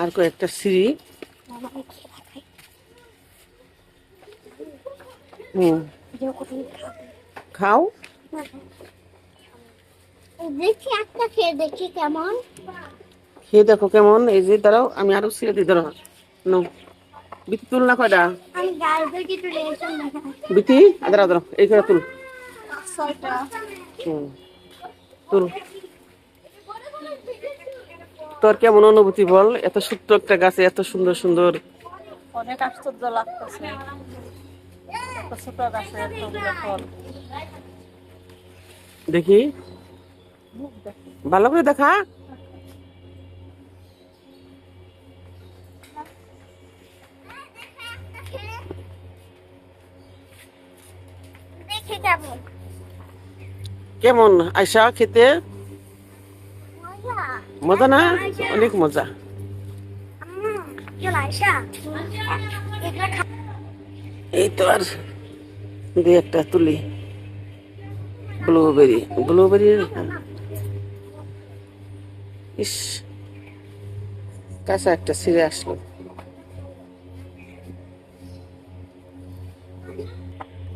আর কয়েকটা সিঁড়ি। হুম, খাও। দেখি একটা খেয়ে দেখি কেমন। খেয়ে দেখো কেমন। এই যে দাঁড়াও, আমি আরো ছিঁড়ে দিই, দাঁড়াও। নো, বিতি তুল না কয়টা। আমি গাড়িতে কিছু রিয়েকশন দেখাই। বিতি দাঁড়াও দাঁড়াও, এই করে তুল। ছয়টা। হুম, তুল। তোর কেমন অনুভূতি বল, এত ছোট্ট একটা গাছে এত সুন্দর সুন্দর। অনেক আশ্চর্য লাগতেছে, এত ছোট গাছে এতগুলো ফল। দেখি ভালো করে দেখা। দেখি কেমন। কেমন আয়শা খেতে? মজা। মজা না? অনেক মজা। চল আয়শা, এগুলো খা। এই তো আর দুই একটা তুলি। Blueberry, blueberry. ইস, কাঁচা একটা ছিঁড়ে আসলো।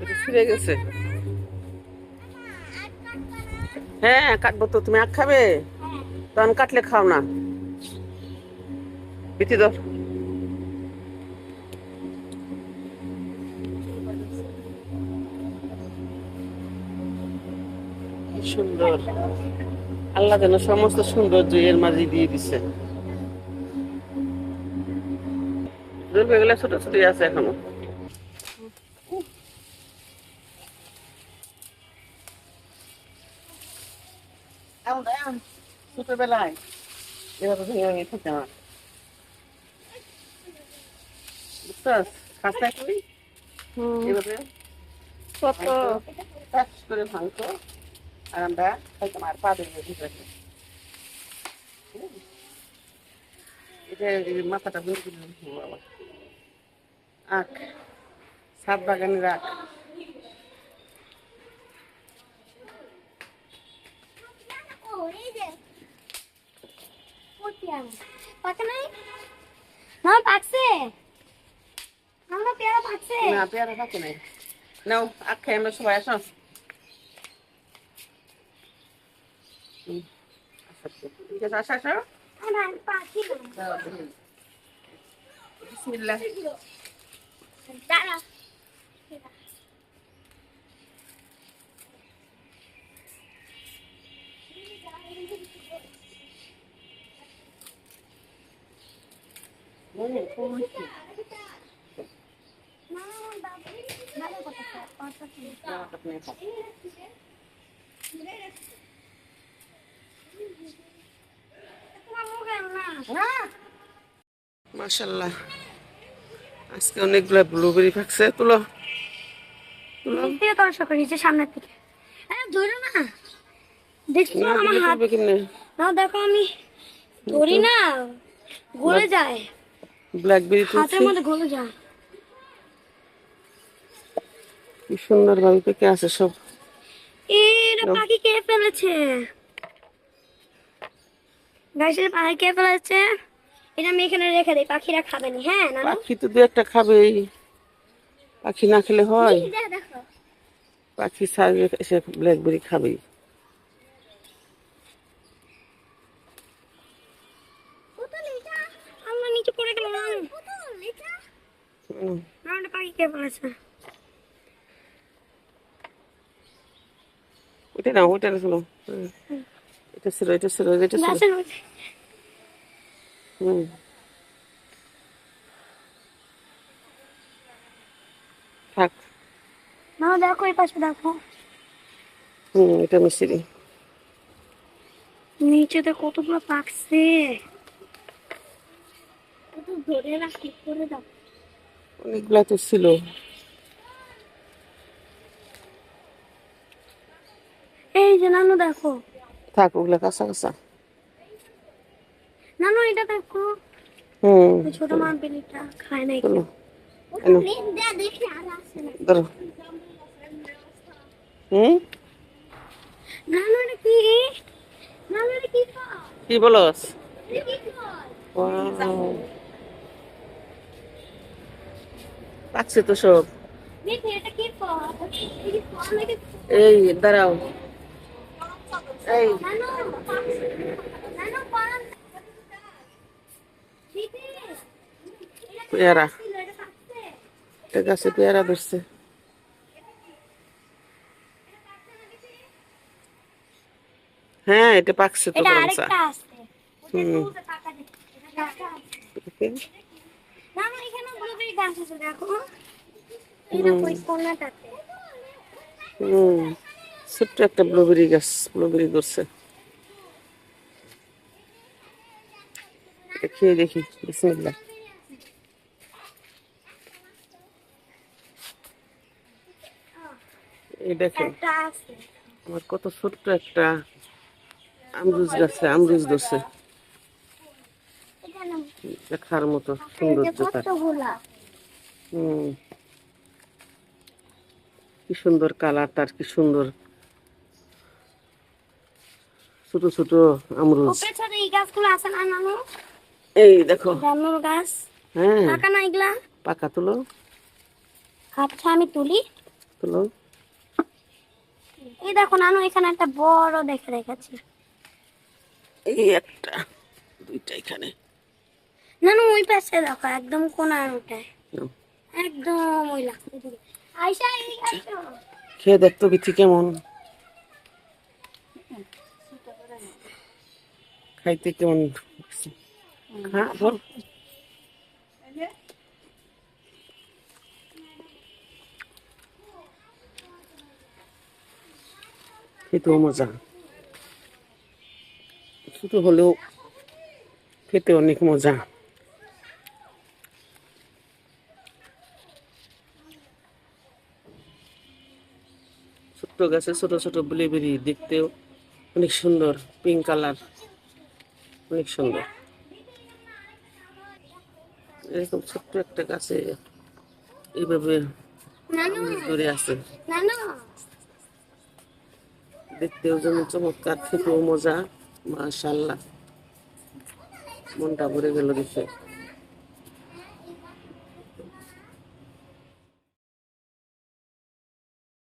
এটা ছিঁড়ে গেছে। হ্যাঁ কাটবো তো, তুমি আখ খাবে? তখন কাটলে খাও না। বিতি দাও। কি সুন্দর, আল্লাহ যেন সমস্ত সৌন্দর্য এর মাঝে দিয়ে দিছে। এগুলা ছোট ছোট আছে এখনো। ছোটবেলায় এভাবে ভেঙে ভেঙে খেতে আমার, বুঝছস? খাস্তা করি এভাবে কত টাচ করে ভাঙতো, আর আমরা খাইতাম আর পা দিয়ে ভিতরে। এটা এই মাথাটা ভেঙে দিলাম বাবা। আখ, ছাদ বাগানের আখ। ও এই যে পটিয়া পাকে নাই না, পাকছে আমরা পেয়ারা পাকছে। না পেয়ারা থাকে নাই। নাও আখ খাই আমরা সবাই, আসো। ঠিক আছে, আসো আসো। আমরা পাখি বিসমিল্লাহ। দাঁড়া। মাশাআল্লাহ, আজকে অনেকগুলো ব্লুবেরি পাকছে। তুলো তুলো। নিচ থেকে তোর সকাল নিচে সামনের থেকে ধরো না। দেখছো না আমার দিলে হাত তুলবে কেমনে? না, দেখো আমি ধরি না, গলে যায় ব্ল্যাকবেরি হাতের তুলছি। মধ্যে, গলে যায়। কি সুন্দর ভাবে পেকে আছে সব। এটা পাখি কে ফেলেছে, গাছের পাখি কে ফেলেছে। এটা আমি এখানে রেখে দিই, পাখিরা খাবে না। হ্যাঁ নানু, পাখি তো দু একটা খাবেই, পাখি না খেলে হয়? দেখো পাখি ছাড়বে এসে ব্ল্যাকবেরি খাবেই। আল্লাহ, নিচে পড়ে গেল। এটা পাখি কে ফেলেছে। ওটা না, ওটা ছিল। এটা ছিল, এটা ছিল, এটা ছিল। গাছের মধ্যে হুম, থাক। না, দেখো এই পাশে দেখো, এটা মিশিয়ে নিচেতে কতগুলো পাকছে। ধরে রাখি করে দাও। অনেকগুলা তো ছিল। এই যে নানু দেখো, থাক, ওগুলা কাঁচা কাঁচা। নানু এটা দেখো, হুম, ছোট মা বেলিটা খায় নাই চলো কেউ। এনো, দেখি আর আসে না। ধরো। হুম, নানু এটা কি, নানু এটা কি ফল? কি বলস? এটা কি ফল? ওয়াও, পাকছে তো সব। দেখি এটা কি ফল? এটা কি ফল নাকি? এই দাঁড়াও, এই নানু, নানু ফল। দিদি, পেয়ারা, এটা পাকছে। এটা গাছে পেয়ারা ধরছে। হ্যাঁ, এটা পাকছে তো এটা করমচা। আরেকটা আছে। হুম, ওকে। নানু এখানে ব্লুবেরি গাছ আছে দেখো। এই হুম দেখো এই কোনাটাতে। হুম, ছোট্ট একটা ব্লুবেরি গাছ, ব্লুবেরি ধরছে। এটা খেয়ে দেখি, বিসমিল্লাহ। এই দেখো, একটা আছে। আমার কত ছোট্ট একটা আমরুজ গাছে আমরুজ ধরছে। এটা না, দেখার মতো এই যে সৌন্দর্য তার। কতগুলা। হুম, কি সুন্দর কালার তার, কি সুন্দর ছোট ছোট ও আমরুজ। পেছনে এই গাছগুলো আছে না নানু? এই দেখো। জামরুল গাছ। হ্যাঁ, পাকা না এগুলা? পাকা তুলো, আচ্ছা আমি তুলি। তুলো। এই দেখো নানু এখানে একটা বড় দেখে রেখেছি। এই একটা, দুইটা এখানে। নানু ওই পাশে দেখো একদম কোনার ওটায়। নাও, একদম ওই লাগছে দিকে। আয়শা এই আইসো। খেয়ে দেখতো বিচি কেমন, খাইতে কেমন। হ্যাঁ বল। খেতেও মজা, ছোট হলেও খেতে অনেক মজা। ছোট্ট গাছে ছোট ছোট ব্লুবেরি, দেখতেও অনেক সুন্দর, পিঙ্ক কালার, অনেক সুন্দর। এরকম ছোট্ট একটা গাছে এইভাবে নানু আমরুজ ধরে আছে, নানু দেখতেও যেমন চমৎকার, খেতেও মজা। মাশাআল্লাহ, মনটা ভরে গেল দেখে।